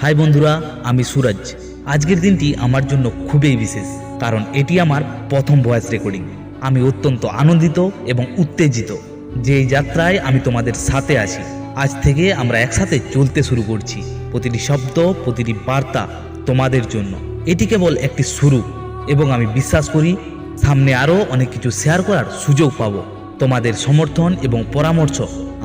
High বন্ধুরা, আমি সুরজ। আজকের দিনটি আমার জন্য খুবই বিশেষ, কারণ এটি আমার প্রথম ভয়েস রেকর্ডিং। আমি অত্যন্ত আনন্দিত এবং উত্তেজিত যে এই যাত্রায় আমি তোমাদের সাথে আছি। আজ থেকে আমরা একসাথে চলতে শুরু করছি। প্রতিটি শব্দ, প্রতিটি বার্তা তোমাদের জন্য। এটি কেবল একটি শুরু, এবং আমি বিশ্বাস করি সামনে আরও অনেক কিছু শেয়ার করার সুযোগ পাবো। তোমাদের সমর্থন এবং পরামর্শ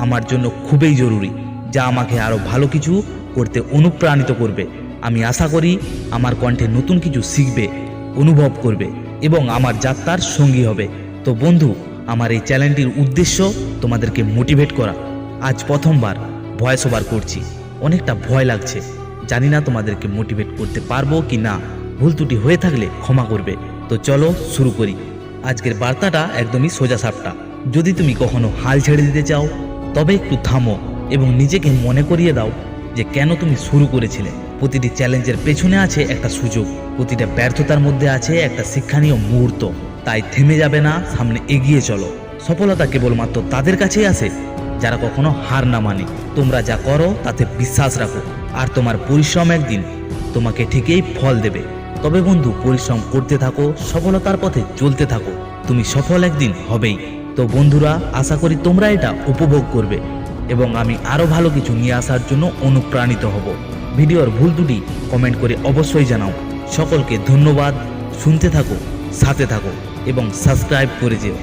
আমার জন্য খুবই জরুরি, যা আমাকে আরও ভালো কিছু করতে অনুপ্রাণিত করবে। আমি আশা করি আমার কণ্ঠে নতুন কিছু শিখবে, অনুভব করবে এবং আমার যাত্রার সঙ্গী হবে। তো বন্ধু, আমার এই চ্যানেলটির উদ্দেশ্য তোমাদেরকে মোটিভেট করা। আজ প্রথমবার ভয়েস ওভার করছি, অনেকটা ভয় লাগছে। জানি না তোমাদেরকে মোটিভেট করতে পারবো কি না। ভুল ত্রুটি হয়ে থাকলে ক্ষমা করবে। তো চলো শুরু করি। আজকের বার্তাটা একদমই সোজা সাপটা। যদি তুমি কখনো হাল ছেড়ে দিতে চাও, তবে একটু থামো এবং নিজেকে মনে করিয়ে দাও যে কেন তুমি শুরু করেছিলে। প্রতিটি চ্যালেঞ্জের পেছনে আছে একটা সুযোগ, প্রতিটা ব্যর্থতার মধ্যে আছে একটা শিক্ষণীয় মুহূর্ত। তাই থেমে যাবে না, সামনে এগিয়ে চলো। সফলতা কেবলমাত্র তাদের কাছেই আসে যারা কখনো হার না মানে। তোমরা যা করো তাতে বিশ্বাস রাখো, আর তোমার পরিশ্রম একদিন তোমাকে ঠিকই ফল দেবে। তবে বন্ধু, পরিশ্রম করতে থাকো, সফলতার পথে চলতে থাকো, তুমি সফল একদিন হবেই। তো বন্ধুরা, আশা করি তোমরা এটা উপভোগ করবে এবং আমি আরও ভালো কিছু নিয়ে আসার জন্য অনুপ্রাণিত হব। ভিডিওর ভুল ত্রুটি কমেন্ট করে অবশ্যই জানাও। সকলকে ধন্যবাদ। শুনতে থাকো, সাথে থাকো এবং সাবস্ক্রাইব করে যেও।